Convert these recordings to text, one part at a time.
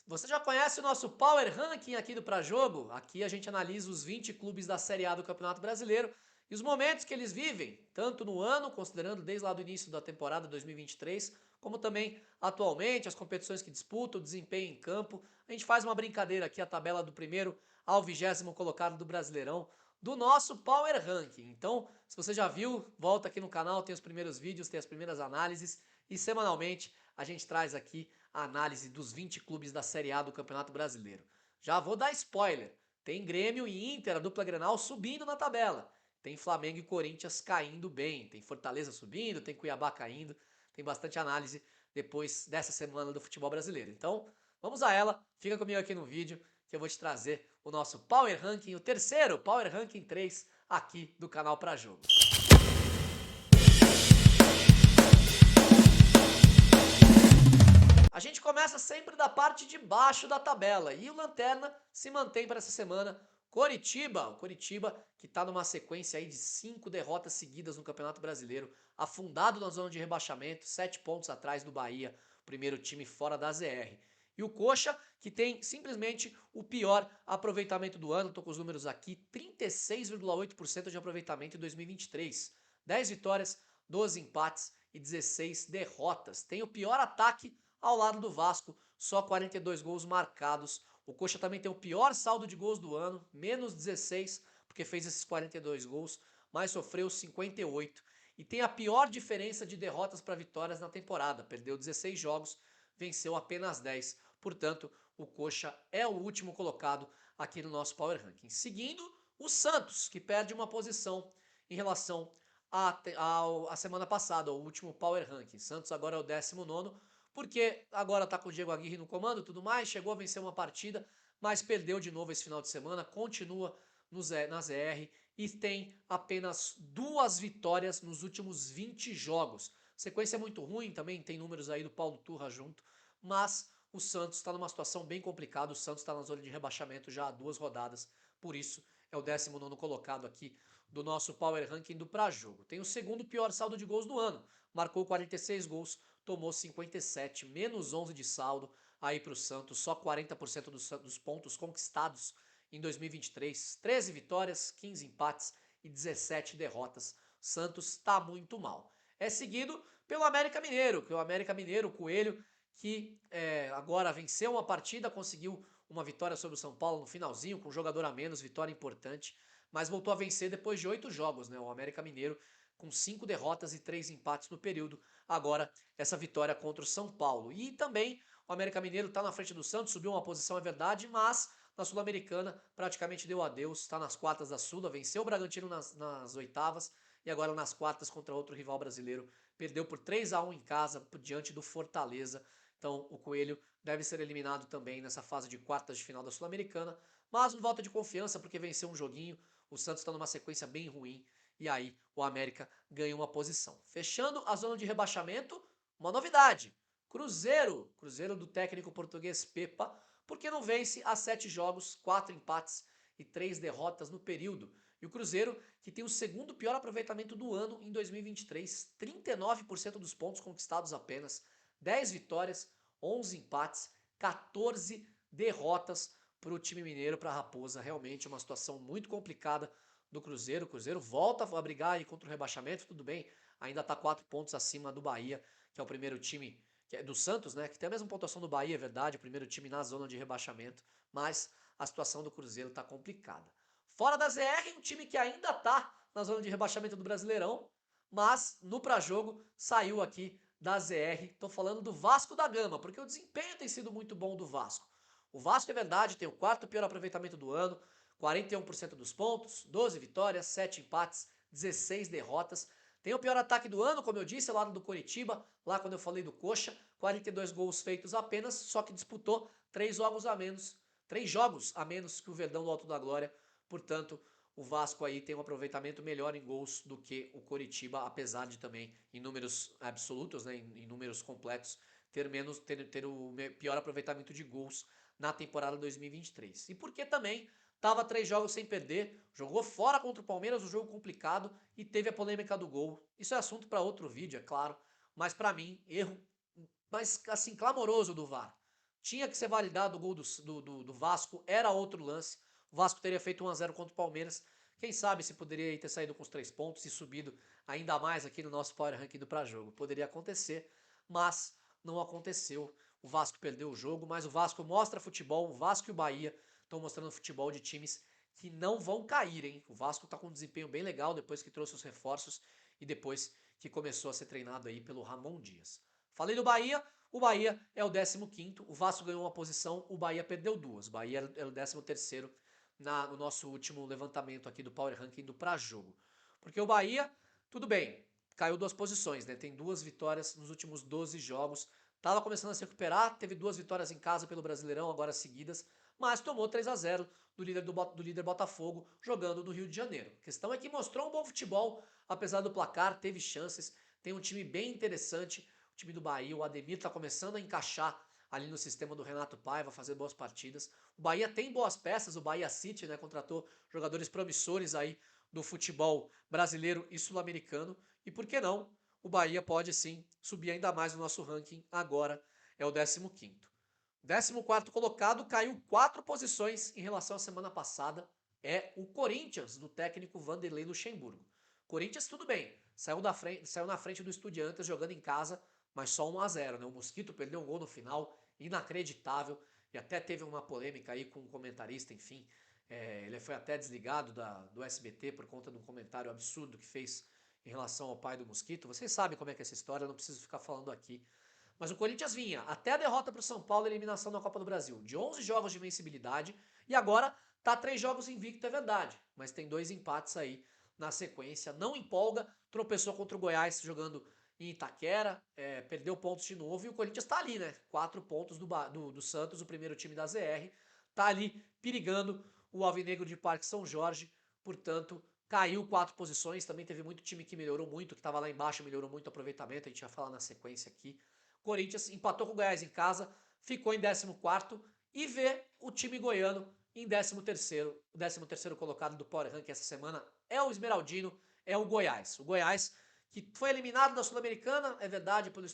Você já conhece o nosso Power Ranking aqui do Pra Jogo? Aqui a gente analisa os 20 clubes da Série A do Campeonato Brasileiro e os momentos que eles vivem, tanto no ano, considerando desde lá do início da temporada 2023, como também atualmente, as competições que disputam, o desempenho em campo. A gente faz uma brincadeira aqui, a tabela do primeiro ao 20º colocado do Brasileirão, do nosso Power Ranking. Então, se você já viu, volta aqui no canal, tem os primeiros vídeos, tem as primeiras análises e semanalmente a gente traz aqui a análise dos 20 clubes da Série A do Campeonato Brasileiro. Já vou dar spoiler, tem Grêmio e Inter, a dupla Grenal, subindo na tabela. Tem Flamengo e Corinthians caindo bem, tem Fortaleza subindo, tem Cuiabá caindo, tem bastante análise depois dessa semana do futebol brasileiro. Então, vamos a ela, fica comigo aqui no vídeo que eu vou te trazer o nosso Power Ranking, o terceiro Power Ranking 3 aqui do canal Pra Jogo. A gente começa sempre da parte de baixo da tabela e o Lanterna se mantém para essa semana. Coritiba, o Coritiba que está numa sequência aí de 5 derrotas seguidas no Campeonato Brasileiro, afundado na zona de rebaixamento, 7 pontos atrás do Bahia, primeiro time fora da ZR. E o Coxa, que tem simplesmente o pior aproveitamento do ano, estou com os números aqui, 36,8% de aproveitamento em 2023. 10 vitórias, 12 empates e 16 derrotas. Tem o pior ataque ao lado do Vasco, só 42 gols marcados. O Coxa também tem o pior saldo de gols do ano, menos 16, porque fez esses 42 gols, mas sofreu 58. E tem a pior diferença de derrotas para vitórias na temporada. Perdeu 16 jogos, venceu apenas 10. Portanto, o Coxa é o último colocado aqui no nosso Power Ranking. Seguindo, o Santos, que perde uma posição em relação à semana passada, o último Power Ranking. Santos agora é o 19º, porque agora tá com o Diego Aguirre no comando e tudo mais, chegou a vencer uma partida, mas perdeu de novo esse final de semana, continua na ZR e tem apenas 2 vitórias nos últimos 20 jogos. Sequência muito ruim, também tem números aí do Paulo Turra junto, mas o Santos está numa situação bem complicada, o Santos está na zona de rebaixamento já há 2 rodadas, por isso é o 19º colocado aqui do nosso Power Ranking do Pra Jogo. Tem o segundo pior saldo de gols do ano, marcou 46 gols, tomou 57, menos 11 de saldo aí para o Santos, só 40% dos pontos conquistados em 2023, 13 vitórias, 15 empates e 17 derrotas. Santos está muito mal. É seguido pelo América Mineiro, que o América Mineiro, o Coelho, que agora venceu uma partida, conseguiu uma vitória sobre o São Paulo no finalzinho, com um jogador a menos, vitória importante, mas voltou a vencer depois de 8 jogos, né? O América Mineiro com 5 derrotas e 3 empates no período, agora essa vitória contra o São Paulo. E também o América Mineiro está na frente do Santos, subiu uma posição, é verdade, mas na Sul-Americana praticamente deu adeus, está nas quartas da Sula, venceu o Bragantino nas oitavas e agora nas quartas contra outro rival brasileiro. Perdeu por 3-1 em casa diante do Fortaleza. Então o Coelho deve ser eliminado também nessa fase de quartas de final da Sul-Americana, mas não volta de confiança porque venceu um joguinho. O Santos está numa sequência bem ruim e aí o América ganha uma posição. Fechando a zona de rebaixamento, uma novidade. Cruzeiro do técnico português Pepa, porque não vence há 7 jogos, 4 empates e 3 derrotas no período. E o Cruzeiro, que tem o segundo pior aproveitamento do ano em 2023, 39% dos pontos conquistados apenas, 10 vitórias, 11 empates, 14 derrotas para o time mineiro, para a Raposa. Realmente uma situação muito complicada do Cruzeiro. O Cruzeiro volta a brigar aí contra o rebaixamento, tudo bem, ainda está 4 pontos acima do Bahia, que é o primeiro time, que é do Santos, né, que tem a mesma pontuação do Bahia, é verdade, o primeiro time na zona de rebaixamento, mas a situação do Cruzeiro está complicada. Fora da ZR, um time que ainda está na zona de rebaixamento do Brasileirão, mas no pré-jogo saiu aqui da ZR. Estou falando do Vasco da Gama, porque o desempenho tem sido muito bom do Vasco. O Vasco, é verdade, tem o quarto pior aproveitamento do ano, 41% dos pontos, 12 vitórias, 7 empates, 16 derrotas. Tem o pior ataque do ano, como eu disse, lá do Coritiba, lá quando eu falei do Coxa, 42 gols feitos apenas, só que disputou 3 jogos a menos, 3 jogos a menos que o Verdão do Alto da Glória. Portanto, o Vasco aí tem um aproveitamento melhor em gols do que o Coritiba, apesar de também, em números absolutos, né, em números completos, ter o pior aproveitamento de gols na temporada 2023. E porque também estava 3 jogos sem perder, jogou fora contra o Palmeiras, um jogo complicado, e teve a polêmica do gol. Isso é assunto para outro vídeo, é claro, mas para mim, erro, mas assim, clamoroso do VAR. tinha que ser validado o gol do Vasco, era outro lance. O Vasco teria feito 1-0 contra o Palmeiras. Quem sabe se poderia ter saído com os 3 pontos e subido ainda mais aqui no nosso Power Ranking do Pra Jogo. Poderia acontecer, mas não aconteceu. O Vasco perdeu o jogo, mas o Vasco mostra futebol. O Vasco e o Bahia estão mostrando futebol de times que não vão cair, hein? O Vasco tá com um desempenho bem legal depois que trouxe os reforços e depois que começou a ser treinado aí pelo Ramon Dias. Falei do Bahia, o Bahia é o 15º, o Vasco ganhou uma posição, o Bahia perdeu 2. O Bahia era o 13º no nosso último levantamento aqui do Power Ranking do Pra Jogo. Porque o Bahia, tudo bem, caiu 2 posições, né? Tem 2 vitórias nos últimos 12 jogos. Tava começando a se recuperar, teve 2 vitórias em casa pelo Brasileirão, agora seguidas, mas tomou 3-0 do líder Botafogo, jogando no Rio de Janeiro. A questão é que mostrou um bom futebol, apesar do placar, teve chances, tem um time bem interessante, o time do Bahia, o Ademir tá começando a encaixar ali no sistema do Renato Paiva, fazer boas partidas. O Bahia tem boas peças, o Bahia City, né, contratou jogadores promissores aí do futebol brasileiro e sul-americano, e por que não? O Bahia pode sim subir ainda mais no nosso ranking, agora é o 15º. 14º colocado caiu 4 posições em relação à semana passada, é o Corinthians, do técnico Vanderlei Luxemburgo. Corinthians tudo bem, saiu na frente do Estudiantes jogando em casa, mas só 1-0, né? O Mosquito perdeu um gol no final, inacreditável, e até teve uma polêmica aí com um comentarista, enfim, ele foi até desligado do SBT por conta de um comentário absurdo que fez em relação ao pai do Mosquito. Vocês sabem como é que é essa história, eu não preciso ficar falando aqui. Mas o Corinthians vinha até a derrota para o São Paulo, eliminação na Copa do Brasil, de 11 jogos de invencibilidade, e agora tá 3 jogos invicto, é verdade, mas tem 2 empates aí na sequência, não empolga, tropeçou contra o Goiás jogando em Itaquera, perdeu pontos de novo, e o Corinthians tá ali, né? 4 pontos do Santos, o primeiro time da ZR, tá ali perigando o Alvinegro de Parque São Jorge, portanto, caiu 4 posições, também teve muito time que melhorou muito, que estava lá embaixo, melhorou muito o aproveitamento, a gente vai falar na sequência aqui. Corinthians empatou com o Goiás em casa, ficou em 14º e vê o time goiano em 13º. O 13º colocado do Power Ranking essa semana é o Esmeraldino, é o Goiás. O Goiás que foi eliminado da Sul-Americana, é verdade, pelo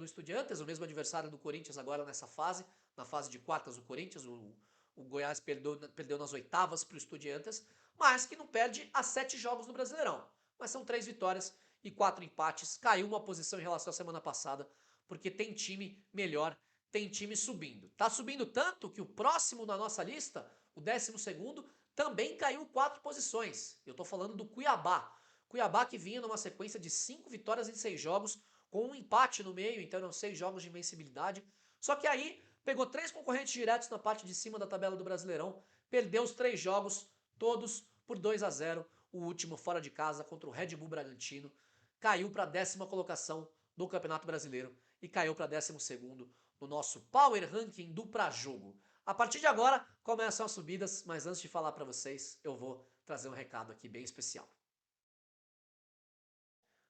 Estudiantes, o mesmo adversário do Corinthians agora nessa fase, na fase de quartas do Corinthians, o Goiás perdeu nas oitavas para o Estudiantes, mas que não perde a 7 jogos no Brasileirão. Mas são 3 vitórias e 4 empates, caiu uma posição em relação à semana passada, porque tem time melhor, tem time subindo. Tá subindo tanto que o próximo na nossa lista, o 12º, também caiu 4 posições. Eu tô falando do Cuiabá. Cuiabá que vinha numa sequência de 5 vitórias em 6 jogos, com um empate no meio, então eram 6 jogos de invencibilidade. Só que aí pegou 3 concorrentes diretos na parte de cima da tabela do Brasileirão, perdeu os 3 jogos, todos por 2-0. O último fora de casa contra o Red Bull Bragantino. Caiu para a 10ª colocação do Campeonato Brasileiro e caiu para 12º no nosso Power Ranking do Pra Jogo. A partir de agora começam as subidas, mas antes de falar para vocês, eu vou trazer um recado aqui bem especial.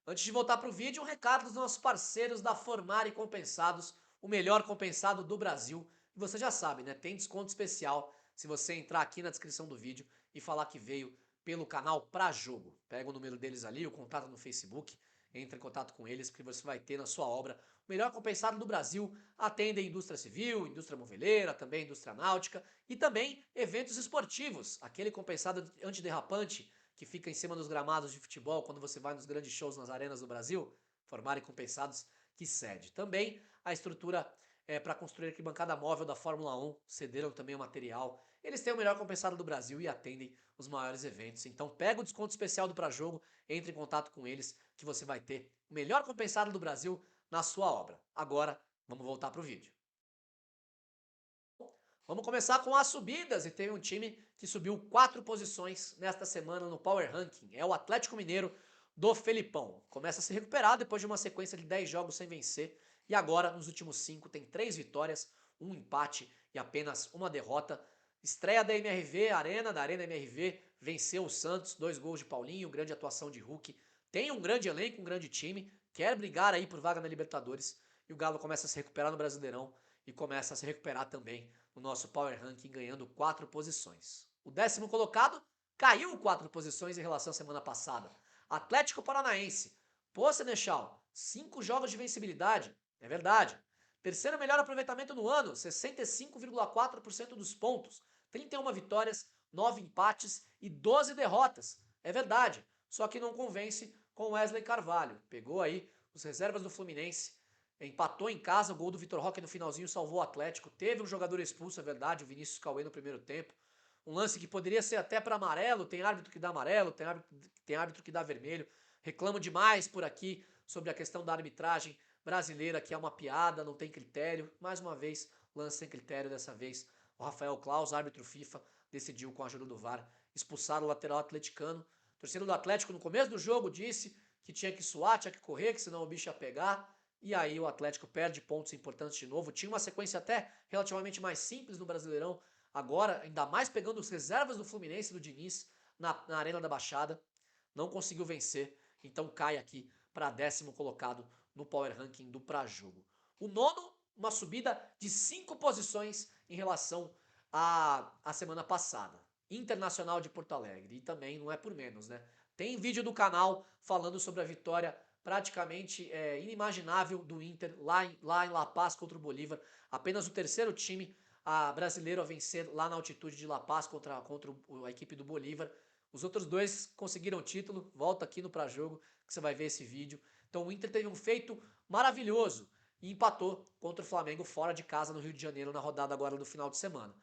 Antes de voltar para o vídeo, um recado dos nossos parceiros da Formare Compensados, o melhor compensado do Brasil. E você já sabe, né? Tem desconto especial se você entrar aqui na descrição do vídeo e falar que veio pelo canal Pra Jogo. Pega o número deles ali, o contato no Facebook, entre em contato com eles, porque você vai ter na sua obra o melhor compensado do Brasil. Atende a indústria civil, indústria moveleira, também indústria náutica e também eventos esportivos. Aquele compensado antiderrapante que fica em cima dos gramados de futebol quando você vai nos grandes shows nas arenas do Brasil, Formarem Compensados, que cede. Também a estrutura para construir a arquibancada móvel da Fórmula 1, cederam também o material. Eles têm o melhor compensado do Brasil e atendem os maiores eventos. Então pega o desconto especial do Pra Jogo, entre em contato com eles, que você vai ter o melhor compensado do Brasil na sua obra. Agora, vamos voltar para o vídeo. Vamos começar com as subidas, e teve um time que subiu 4 posições nesta semana no Power Ranking. É o Atlético Mineiro do Felipão. Começa a se recuperar depois de uma sequência de 10 jogos sem vencer. E agora, nos últimos 5, tem 3 vitórias, 1 empate e apenas uma derrota. Estreia da MRV, da Arena MRV, venceu o Santos, 2 gols de Paulinho, grande atuação de Hulk. Tem um grande elenco, um grande time, quer brigar aí por vaga na Libertadores. E o Galo começa a se recuperar no Brasileirão e começa a se recuperar também no nosso Power Ranking, ganhando 4 posições. O 10º colocado caiu 4 posições em relação à semana passada. Atlético Paranaense. Pô, Senechal, 5 jogos de vencibilidade. É verdade. Terceiro melhor aproveitamento no ano, 65,4% dos pontos. 31 vitórias, 9 empates e 12 derrotas. É verdade, só que não convence com Wesley Carvalho. Pegou aí os reservas do Fluminense, empatou em casa, o gol do Vitor Roque no finalzinho salvou o Atlético. Teve um jogador expulso, é verdade, o Vinícius Cauê no primeiro tempo. Um lance que poderia ser até para amarelo, tem árbitro que dá amarelo, tem árbitro que dá vermelho. Reclamo demais por aqui sobre a questão da arbitragem brasileira, que é uma piada, não tem critério. Mais uma vez, lance sem critério dessa vez. O Rafael Claus, árbitro FIFA, decidiu com a ajuda do VAR expulsar o lateral atleticano. O torcedor do Atlético no começo do jogo disse que tinha que suar, tinha que correr, que senão o bicho ia pegar. E aí o Atlético perde pontos importantes de novo. Tinha uma sequência até relativamente mais simples no Brasileirão. Agora, ainda mais pegando os reservas do Fluminense, do Diniz, na Arena da Baixada. Não conseguiu vencer, então cai aqui para 10º colocado no Power Ranking do Pra-Jogo. O nono, uma subida de 5 posições em relação à semana passada. Internacional de Porto Alegre. E também não é por menos, né? Tem vídeo do canal falando sobre a vitória praticamente inimaginável do Inter lá em La Paz contra o Bolívar. Apenas o terceiro time brasileiro a vencer lá na altitude de La Paz contra a equipe do Bolívar. Os outros dois conseguiram o título. Volta aqui no Pra Jogo que você vai ver esse vídeo. Então o Inter teve um feito maravilhoso e empatou contra o Flamengo fora de casa no Rio de Janeiro na rodada agora do final de semana.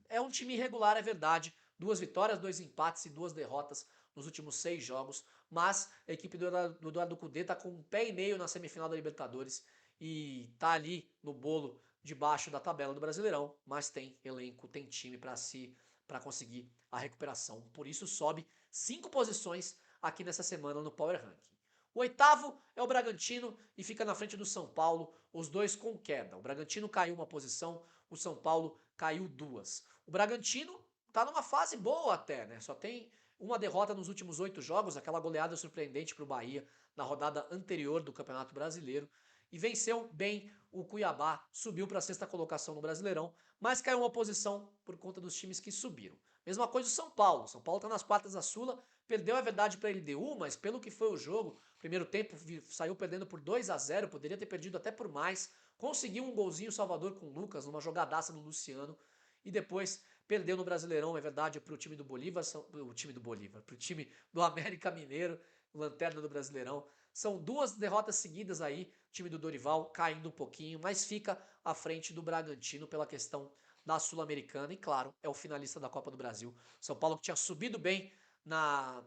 É um time irregular, é verdade. 2 vitórias, 2 empates e 2 derrotas nos últimos 6 jogos. Mas a equipe do Eduardo Cudê tá com um pé e meio na semifinal da Libertadores e tá ali no bolo debaixo da tabela do Brasileirão, mas tem elenco, tem time para conseguir a recuperação. Por isso sobe 5 posições aqui nessa semana no Power Ranking. O oitavo é o Bragantino e fica na frente do São Paulo, os dois com queda. O Bragantino caiu uma posição, o São Paulo caiu 2. O Bragantino tá numa fase boa até, né? Só tem uma derrota nos últimos 8 jogos, aquela goleada surpreendente para o Bahia na rodada anterior do Campeonato Brasileiro. E venceu bem o Cuiabá, subiu para a 6ª colocação no Brasileirão, mas caiu uma posição por conta dos times que subiram. Mesma coisa o São Paulo. São Paulo está nas quartas da Sula, perdeu a verdade para a LDU, mas pelo que foi o jogo, primeiro tempo saiu perdendo por 2-0, poderia ter perdido até por mais. Conseguiu um golzinho Salvador com o Lucas, numa jogadaça do Luciano, e depois perdeu no Brasileirão, é verdade, para o time do Bolívar, para o time do América Mineiro, lanterna do Brasileirão. São 2 derrotas seguidas aí, o time do Dorival caindo um pouquinho, mas fica à frente do Bragantino pela questão da Sul-Americana e, claro, é o finalista da Copa do Brasil. São Paulo que tinha subido bem na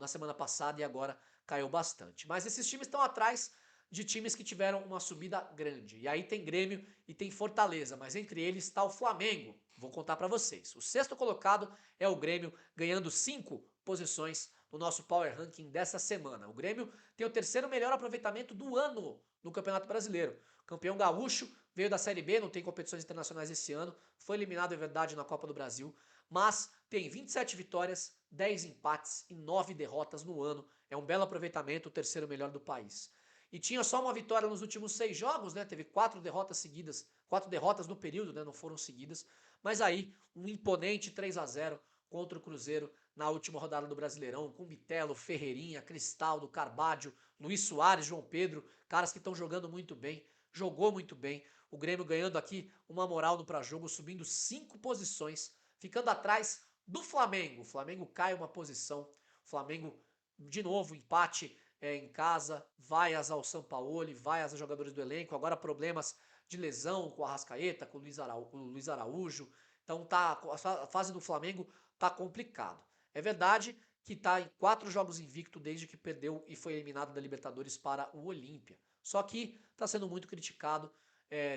semana passada e agora caiu bastante. Mas esses times estão atrás de times que tiveram uma subida grande. E aí tem Grêmio e tem Fortaleza, mas entre eles está o Flamengo. Vou contar para vocês. O 6º colocado é o Grêmio, ganhando 5 posições no nosso Power Ranking dessa semana. O Grêmio tem o 3º melhor aproveitamento do ano no Campeonato Brasileiro. Campeão gaúcho, veio da Série B, não tem competições internacionais esse ano, foi eliminado, é verdade, na Copa do Brasil, mas tem 27 vitórias, 10 empates e 9 derrotas no ano. É um belo aproveitamento, o 3º melhor do país. E tinha só uma vitória nos últimos 6 jogos, né? Teve 4 derrotas seguidas, 4 derrotas no período, né? Não foram seguidas. Mas aí, um imponente 3-0 contra o Cruzeiro na última rodada do Brasileirão, com Bitelo, Ferreirinha, Cristaldo, Carbádio, Luiz Soares, João Pedro, caras que estão jogando muito bem, jogou muito bem. O Grêmio ganhando aqui uma moral no Pra-Jogo, subindo 5 posições, ficando atrás do Flamengo. O Flamengo cai uma posição, o Flamengo, de novo, empate em casa, vaias ao Sampaoli, vaias aos jogadores do elenco, agora problemas de lesão com o Arrascaeta, com o Luiz Araújo. Então a fase do Flamengo tá complicado. É verdade que tá em 4 jogos invicto desde que perdeu e foi eliminado da Libertadores para o Olímpia. Só que tá sendo muito criticado.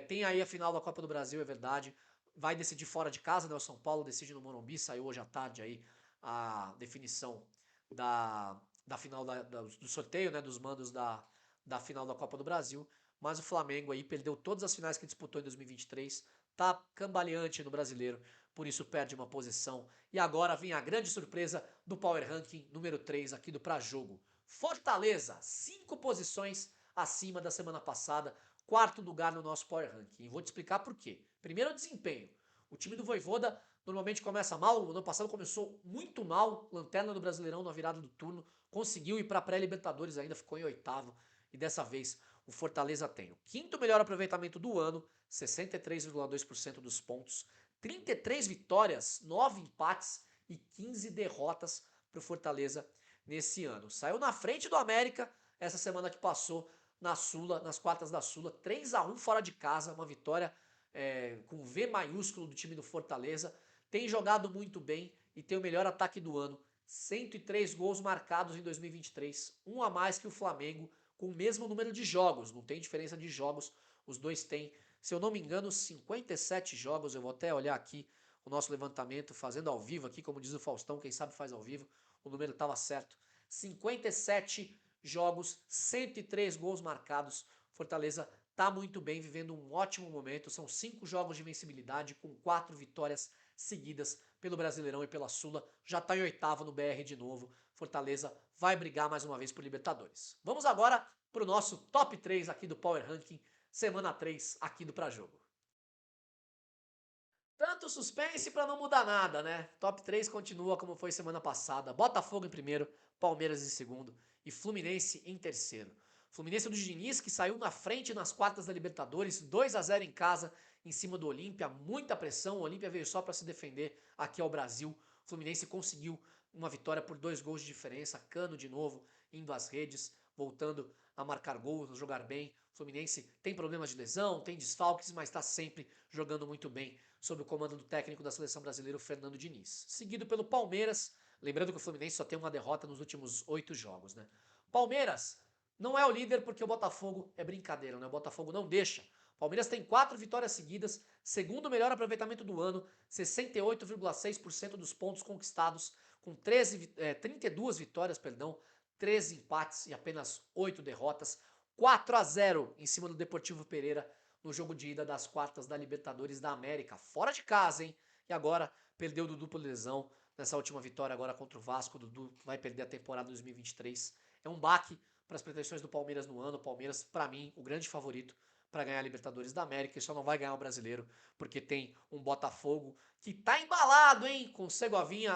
Tem aí a final da Copa do Brasil, é verdade. Vai decidir fora de casa, né? O São Paulo decide no Morumbi, saiu hoje à tarde aí a definição da final do sorteio, né? Dos mandos da final da Copa do Brasil. Mas o Flamengo aí perdeu todas as finais que disputou em 2023, tá cambaleante no Brasileiro, por isso perde uma posição. E agora vem a grande surpresa do Power Ranking número 3 aqui do Pra Jogo. Fortaleza, 5 posições acima da semana passada, 4º lugar no nosso Power Ranking. E vou te explicar por quê. Primeiro, o desempenho. O time do Vojvoda normalmente começa mal, no ano passado começou muito mal, lanterna do Brasileirão na virada do turno, conseguiu ir para pré-Libertadores ainda, ficou em 8º, e dessa vez o Fortaleza tem o quinto melhor aproveitamento do ano, 63,2% dos pontos, 33 vitórias, 9 empates e 15 derrotas para o Fortaleza nesse ano. Saiu na frente do América essa semana que passou na Sula, nas quartas da Sula, 3-1 fora de casa, uma vitória com V maiúsculo do time do Fortaleza. Tem jogado muito bem e tem o melhor ataque do ano. 103 gols marcados em 2023, um a mais que o Flamengo, com o mesmo número de jogos, não tem diferença de jogos, os dois têm, se eu não me engano, 57 jogos, eu vou até olhar aqui o nosso levantamento, fazendo ao vivo aqui, como diz o Faustão, quem sabe faz ao vivo, o número estava certo, 57 jogos, 103 gols marcados, Fortaleza tá muito bem, vivendo um ótimo momento, são 5 jogos de vencibilidade, com 4 vitórias seguidas pelo Brasileirão e pela Sula, já está em oitavo no BR de novo, Fortaleza vai brigar mais uma vez por Libertadores. Vamos agora para o nosso top 3 aqui do Power Ranking, semana 3 aqui do Pra Jogo. Tanto suspense para não mudar nada, né? Top 3 continua como foi semana passada. Botafogo em primeiro, Palmeiras em segundo e Fluminense em terceiro. Fluminense do Diniz, que saiu na frente nas quartas da Libertadores, 2-0 em casa, em cima do Olímpia, muita pressão, o Olímpia veio só para se defender aqui ao Brasil. O Fluminense conseguiu uma vitória por 2 gols de diferença, Cano de novo, indo às redes, voltando a marcar gols, a jogar bem. O Fluminense tem problemas de lesão, tem desfalques, mas está sempre jogando muito bem sob o comando do técnico da seleção brasileira, Fernando Diniz. Seguido pelo Palmeiras, lembrando que o Fluminense só tem uma derrota nos últimos 8 jogos, né? Palmeiras não é o líder porque o Botafogo é brincadeira, né? O Botafogo não deixa. Palmeiras tem 4 vitórias seguidas, segundo melhor aproveitamento do ano, 68,6% dos pontos conquistados, com 32 vitórias, 13 empates e apenas 8 derrotas, 4-0 em cima do Deportivo Pereira no jogo de ida das quartas da Libertadores da América, fora de casa, hein? E agora perdeu o Dudu por lesão nessa última vitória agora contra o Vasco. O Dudu vai perder a temporada 2023. É um baque para as pretensões do Palmeiras no ano. O Palmeiras, para mim, o grande favorito para ganhar a Libertadores da América, e só não vai ganhar o Brasileiro porque tem um Botafogo que tá embalado, hein? Com o Segovinha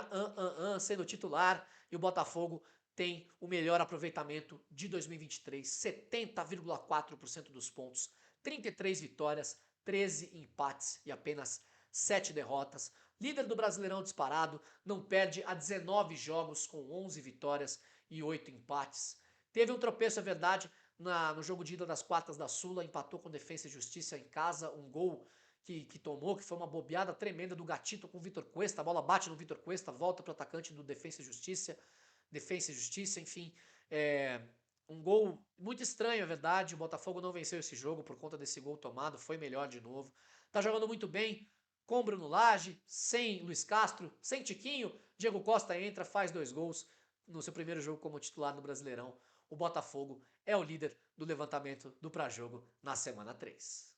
sendo titular, e o Botafogo tem o melhor aproveitamento de 2023, 70,4% dos pontos, 33 vitórias, 13 empates e apenas 7 derrotas. Líder do Brasileirão disparado, não perde há 19 jogos com 11 vitórias e 8 empates. Teve um tropeço, é verdade, no jogo de ida das quartas da Sula, empatou com Defensa e Justiça em casa, um gol que tomou, que foi uma bobeada tremenda do Gatito com o Vitor Cuesta, a bola bate no Vitor Cuesta, volta para o atacante do Defensa e Justiça, enfim, um gol muito estranho, é verdade, o Botafogo não venceu esse jogo por conta desse gol tomado, foi melhor de novo, tá jogando muito bem, com Bruno Lage, sem Luiz Castro, sem Tiquinho, Diego Costa entra, faz 2 gols no seu primeiro jogo como titular no Brasileirão. O Botafogo é o líder do levantamento do Pra Jogo na semana 3.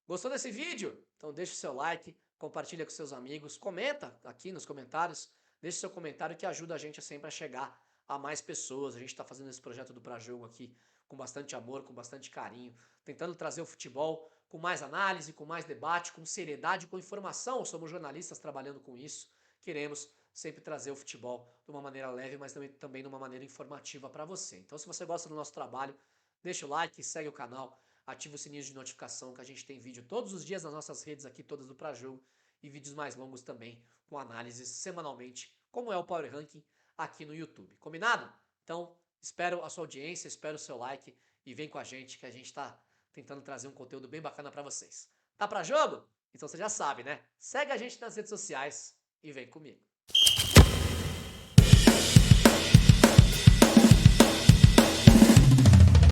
Gostou desse vídeo? Então deixa o seu like, compartilha com seus amigos, comenta aqui nos comentários, deixa o seu comentário que ajuda a gente sempre a chegar a mais pessoas. A gente está fazendo esse projeto do Pra Jogo aqui com bastante amor, com bastante carinho, tentando trazer o futebol com mais análise, com mais debate, com seriedade, com informação. Somos jornalistas trabalhando com isso. Queremos sempre trazer o futebol de uma maneira leve, mas também de uma maneira informativa para você. Então, se você gosta do nosso trabalho, deixa o like, segue o canal, ativa o sininho de notificação, que a gente tem vídeo todos os dias nas nossas redes aqui, todas do Pra Jogo, e vídeos mais longos também, com análises semanalmente, como é o Power Ranking aqui no YouTube. Combinado? Então, espero a sua audiência, espero o seu like e vem com a gente, que a gente está tentando trazer um conteúdo bem bacana para vocês. Tá pra jogo? Então você já sabe, né? Segue a gente nas redes sociais e vem comigo.